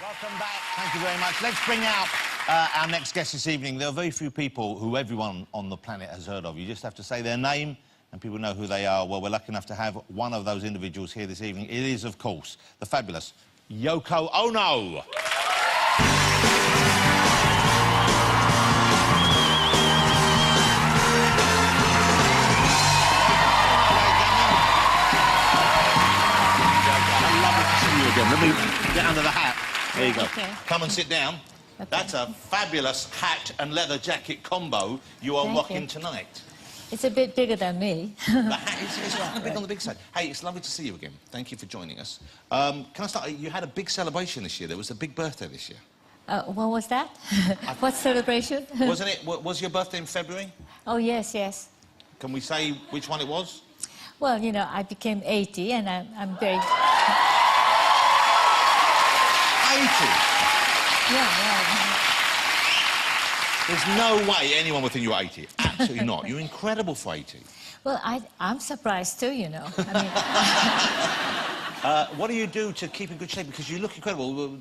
Welcome back. Thank you very much. Let's bring out our next guest this evening. There are very few people who everyone on the planet has heard of. You just have to say their name and people know who they are. Well, we're lucky enough to have one of those individuals here this evening. It is, of course, the fabulous Yoko Ono. Let me get under the hat. There you go. Okay. Come and sit down. Okay. That's a fabulous hat and leather jacket combo you are rocking tonight. It's a bit bigger than me. The hat is quite big on the big side. Hey, it's lovely to see you again. Thank you for joining us. Can I start? You had a big celebration this year. There was a big birthday this year. What was that? What celebration? Wasn't it? Was your birthday in February? Oh, yes, yes. Can we say which one it was? Well, you know, I became 80 and I'm very... 80? Yeah. There's no way anyone would think you were 80. Absolutely not. You're incredible for 80. Well, I'm surprised too, you know. I mean... what do you do to keep in good shape? Because you look incredible.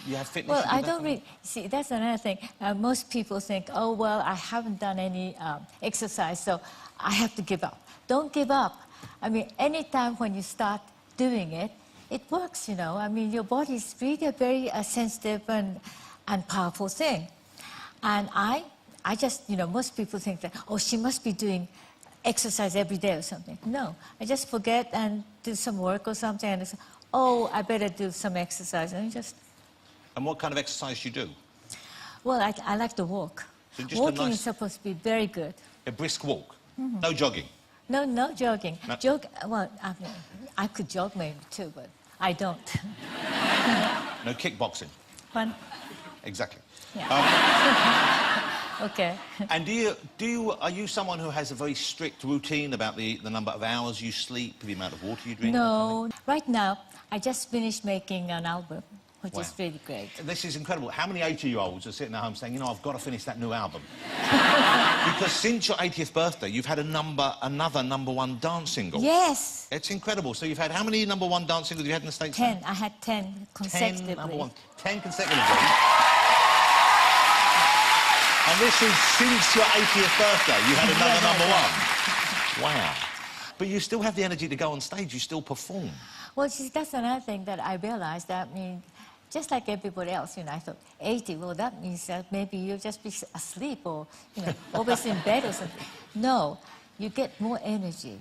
You have fitness... Well, I don't really... See, that's another thing. Most people think, oh, well, I haven't done any exercise, so I have to give up. Don't give up. I mean, any time when you start doing it, it works, you know. I mean, your body is really a very sensitive and powerful thing. And I just, you know, most people think that, oh, she must be doing exercise every day or something. No, I just forget and do some work or something and say, oh, I better do some exercise. And just... And what kind of exercise do you do? Well, I like to walk. So just Walking is supposed to be very good. A brisk walk? Mm-hmm. No jogging? No, no jogging. No. Well, I could jog maybe too, but I don't. No kickboxing? Fun. Exactly. Yeah. Okay. And are you someone who has a very strict routine about the number of hours you sleep, the amount of water you drink? No. Right now, I just finished making an album, which is really great. This is incredible. How many 80-year-olds are sitting at home saying, you know, I've got to finish that new album? Because since your 80th birthday, you've had another #1 dance single. Yes. It's incredible. So you've had... How many #1 dance singles have you had in the States? 10. I had 10 consecutively. 10 consecutively. And this is since your 80th birthday. You had another #1. Wow. But you still have the energy to go on stage. You still perform. Well, see, that's another thing that I realized. That, I mean, just like everybody else, you know, I thought, 80, well, that means that maybe you'll just be asleep or, you know, always in bed or something. No, you get more energy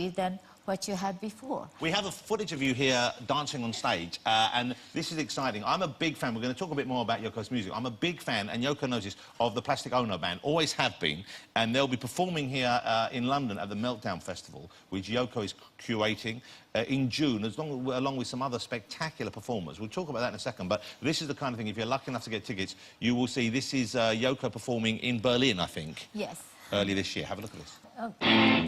than what you had before. We have a footage of you here dancing on stage, and this is exciting. I'm a big fan. We're going to talk a bit more about Yoko's music. I'm a big fan, and Yoko knows this, of the Plastic Ono Band. Always have been. And they'll be performing here in London at the Meltdown Festival, which Yoko is curating in June, along with some other spectacular performers. We'll talk about that in a second, but this is the kind of thing, if you're lucky enough to get tickets, you will see this is Yoko performing in Berlin, I think. Yes. Early this year. Have a look at this. Okay.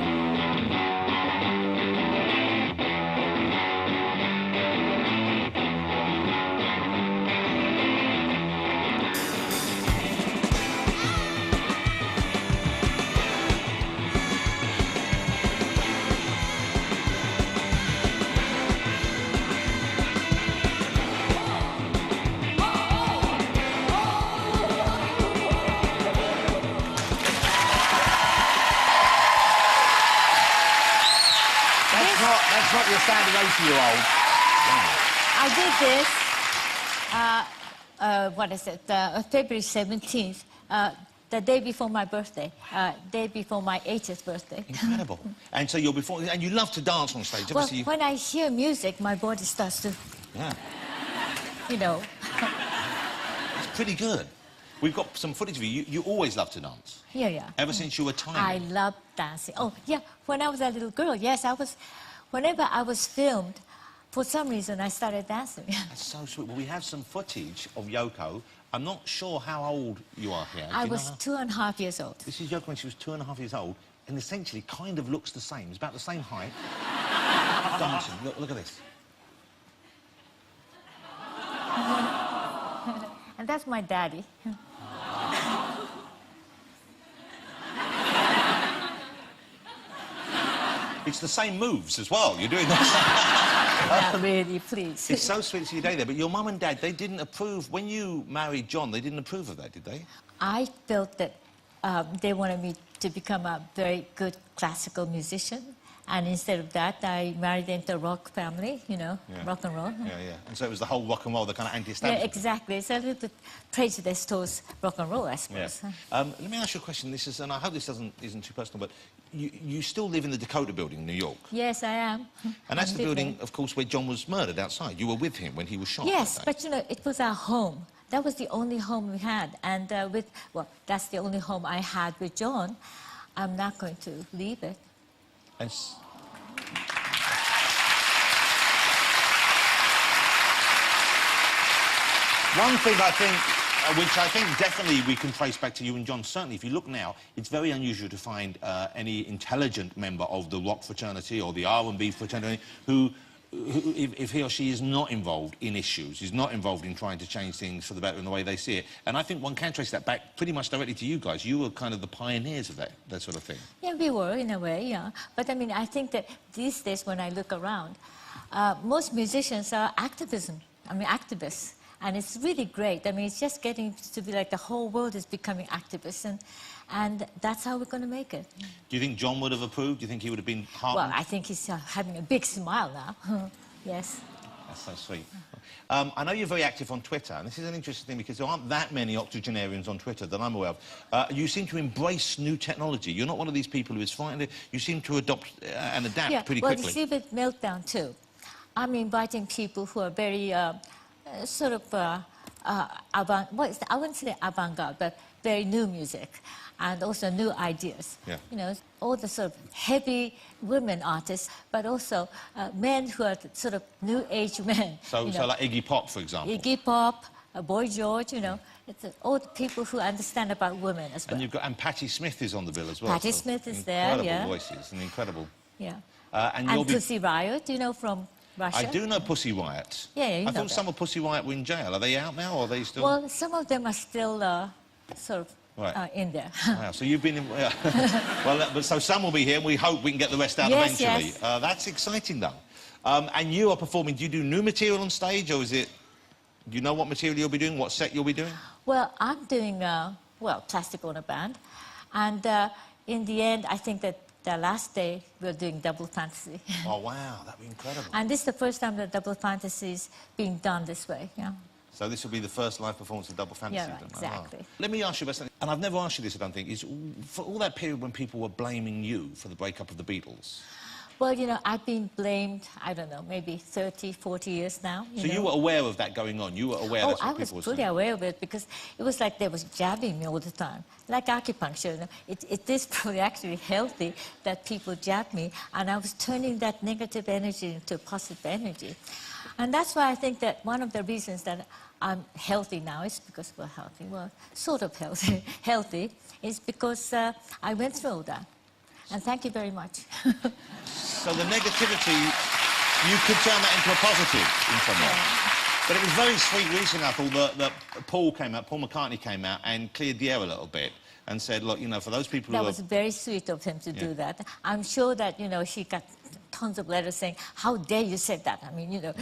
That's not your standard 80-year-old. I did this, what is it, February 17th, the day before my birthday, day before my 80th birthday. Incredible. And so you're before, and you love to dance on stage. Well, when I hear music, my body starts to... Yeah. You know. It's pretty good. We've got some footage of you. You always love to dance. Yeah. Ever since you were tiny. I love dancing. Oh, yeah, when I was a little girl, yes, I was... Whenever I was filmed, for some reason, I started dancing. That's so sweet. Well, we have some footage of Yoko. I'm not sure how old you are here. I was 2.5 years old. This is Yoko when she was 2.5 years old, and essentially kind of looks the same. It's about the same height. Dancing. Look at this. And that's my daddy. It's the same moves as well. You're doing this. Really, please. It's so sweet to see your day there, but your mum and dad, they didn't approve. When you married John, they didn't approve of that, did they? I felt that they wanted me to become a very good classical musician. And instead of that, I married into a rock family, you know, rock and roll. Yeah, yeah. And so it was the whole rock and roll, the kind of anti-establishment. Yeah, exactly. It's a little bit prejudice towards rock and roll, I suppose. Yeah. Let me ask you a question. This is, and I hope this isn't too personal, but you still live in the Dakota building in New York? Yes, I am. And that's the building, of course, where John was murdered outside. You were with him when he was shot. Yes, but, you know, it was our home. That was the only home we had. And that's the only home I had with John. I'm not going to leave it. Yes. One thing I think, which I think definitely we can trace back to you and John, certainly if you look now, it's very unusual to find any intelligent member of the rock fraternity or the R&B fraternity who if he or she is not involved in issues, is not involved in trying to change things for the better in the way they see it. And I think one can trace that back pretty much directly to you guys. You were kind of the pioneers of that sort of thing. Yeah, we were, in a way, yeah. But, I mean, I think that these days when I look around, most musicians are activists. And it's really great. I mean, it's just getting to be like the whole world is becoming activists, and that's how we're going to make it. Do you think John would have approved? Do you think he would have been heartened? Well, I think he's having a big smile now. Yes. That's so sweet. I know you're very active on Twitter, and this is an interesting thing because there aren't that many octogenarians on Twitter that I'm aware of. You seem to embrace new technology. You're not one of these people who is frightened. You seem to adopt and adapt pretty quickly. Well, you see with Meltdown, too. I'm inviting people who are very... sort of I wouldn't say avant-garde, but very new music, and also new ideas. Yeah. You know, all the sort of heavy women artists, but also men who are sort of new age men. So like Iggy Pop, for example. Iggy Pop, Boy George, you know. It's all the people who understand about women as well. And Patti Smith is on the bill as well. Patti Smith is there, Incredible voices and incredible. Yeah. And Pussy Riot, you know, from Russia. I do know Pussy Riot. Yeah, I thought some of Pussy Riot were in jail. Are they out now, or are they still...? Well, some of them are still sort of in there. Wow, so you've been in... well, so some will be here, and we hope we can get the rest out eventually. Yes. That's exciting, though. And you are performing... Do you do new material on stage, or is it... Do you know what material you'll be doing, what set you'll be doing? Well, I'm doing, Plastic Ono Band. And in the end, I think that the last day, we're doing Double Fantasy. Oh, wow, that'd be incredible. And this is the first time that Double Fantasy is being done this way, yeah. So this will be the first live performance of Double Fantasy? Yeah, right, exactly. Oh. Let me ask you about something, and I've never asked you this, I don't think, is for all that period when people were blaming you for the breakup of the Beatles... Well, you know, I've been blamed, I don't know, maybe 30, 40 years now. You were aware of that going on? You were aware that's what people were saying? I was fully aware of it because it was like they was jabbing me all the time. Like acupuncture, you know. It is probably actually healthy that people jab me, and I was turning that negative energy into positive energy. And that's why I think that one of the reasons that I'm healthy now is because we're healthy, well, sort of healthy, is because I went through all that. And thank you very much. So the negativity, you could turn that into a positive in some way. But it was very sweet recently, I thought, that Paul McCartney came out and cleared the air a little bit and said, look, you know, for those people That was very sweet of him to do that. I'm sure that, you know, he got tons of letters saying, how dare you say that? I mean, you know,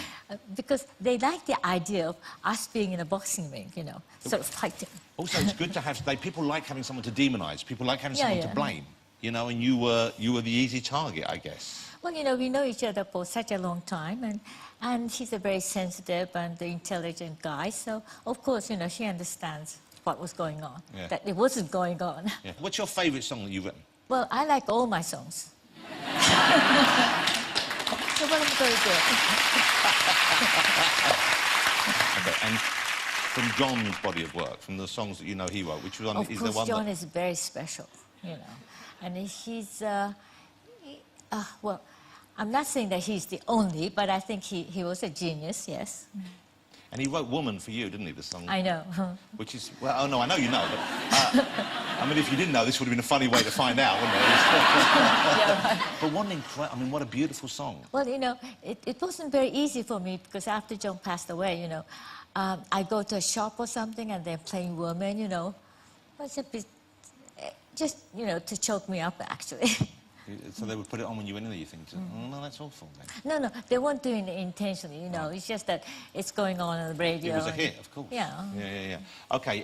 because they like the idea of us being in a boxing ring, you know, sort of fighting. Also, it's good to have, people like having someone to demonise, people like having someone to blame. You know, and you were the easy target, I guess. Well, you know, we know each other for such a long time, and he's a very sensitive and intelligent guy, so, of course, you know, she understands what was going on, that it wasn't going on. Yeah. What's your favourite song that you've written? Well, I like all my songs. So what am I going to do? Okay, and from John's body of work, from the songs that you know he wrote, which was on... Of course, John is very special, you know. And he's, well, I'm not saying that he's the only, but I think he was a genius, yes. And he wrote Woman for you, didn't he, the song? I know. Which is, well, oh no, I know you know, but, I mean, if you didn't know, this would have been a funny way to find out, wouldn't it? But I mean, what a beautiful song. Well, you know, it wasn't very easy for me, because after John passed away, you know, I go to a shop or something, and they're playing Woman, you know. It's a bit... just, you know, to choke me up, actually. So they would put it on when you went in there, you think, oh, no, that's awful then. No, they weren't doing it intentionally, you know. It's just that it's going on the radio. It was a hit, of course. Yeah. Yeah. OK,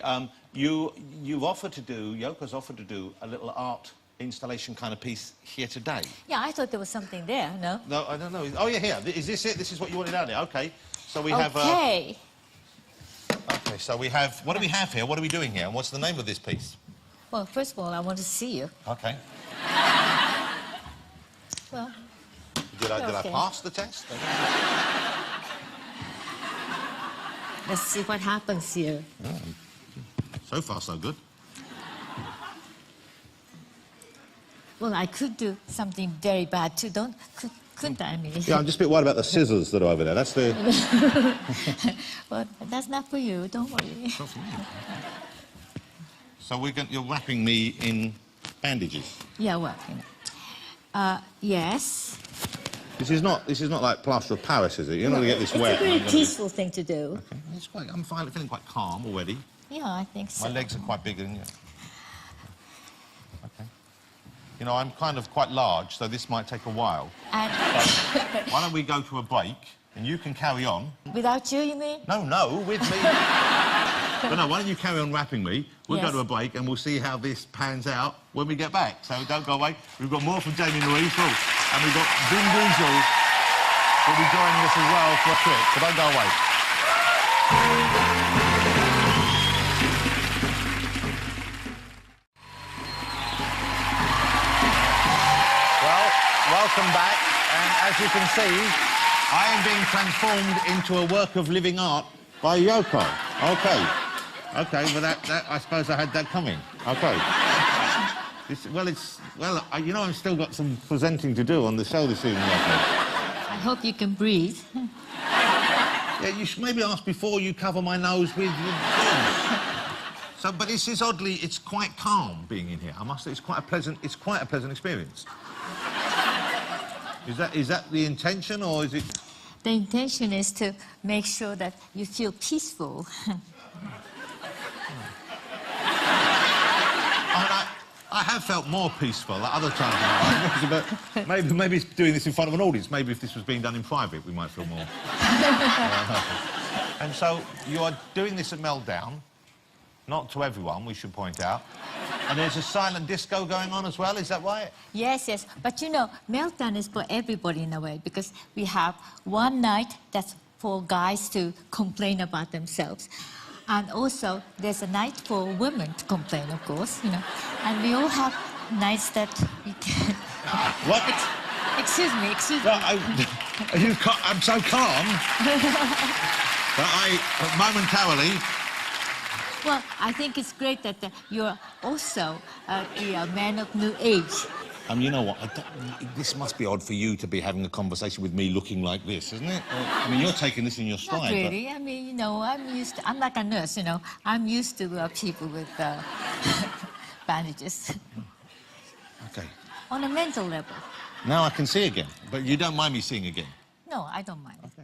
you've offered to do, Yoko's offered to do a little art installation kind of piece here today. Yeah, I thought there was something there, no? No, I don't know. Oh, yeah, here. Is this it? This is what you wanted out there? OK. So we have... OK, so we have... What do we have here? What are we doing here? And what's the name of this piece? well, first of all, I want to see you. OK. Well, Did I pass the test? let's see what happens here. So far, so good. Well, I could do something very bad too, couldn't I? I mean, Yeah, I'm just a bit worried about the scissors that are over there. That's the... well, that's not for you, don't worry. Not for me. So you're wrapping me in bandages. Yeah, well, you know. Yes. This is not like plaster of Paris, is it? You're not going to get this wet. It's a very peaceful thing to do. Okay. I'm feeling quite calm already. Yeah, I think so. My legs are quite big, and okay. You know, I'm kind of quite large, so this might take a while. And So, why don't we go to a break, and you can carry on. without you, you mean? No, with me. But no, why don't you carry on wrapping me? We'll go Yes. to a break, and we'll see how this pans out when we get back. So don't go away. We've got more from Jamie and Louise, and we've got Vin Diesel will be joining us as well for a trip. So don't go away. Well, welcome back. And as you can see, I am being transformed into a work of living art by Yoko. OK, well, that I suppose I had that coming. OK. You know, I've still got some presenting to do on the show this evening, Yoko. I hope you can breathe. Yeah, you should maybe ask before you cover my nose with... So, but this is oddly, it's quite calm being in here. I must say, it's quite a pleasant experience. Is that the intention, or is it... The intention is to make sure that you feel peaceful. I have felt more peaceful at other times in my life, but maybe doing this in front of an audience, maybe if this was being done in private, we might feel more... And so, you are doing this at Meltdown, not to everyone, we should point out, and there's a silent disco going on as well, is that right? Yes. But you know, Meltdown is for everybody in a way, because we have one night that's for guys to complain about themselves. And also, there's a night for women to complain, of course, you know. And we all have nights that we can... What? Excuse me. Well, I'm so calm that momentarily... Well, I think it's great that you're also the man of new age. You know what? This must be odd for you to be having a conversation with me looking like this, isn't it? I mean, you're taking this in your stride. Not really. I mean, you know, I'm like a nurse, you know. I'm used to people with bandages. OK. On a mental level. Now I can see again, but you don't mind me seeing again? No, I don't mind. OK.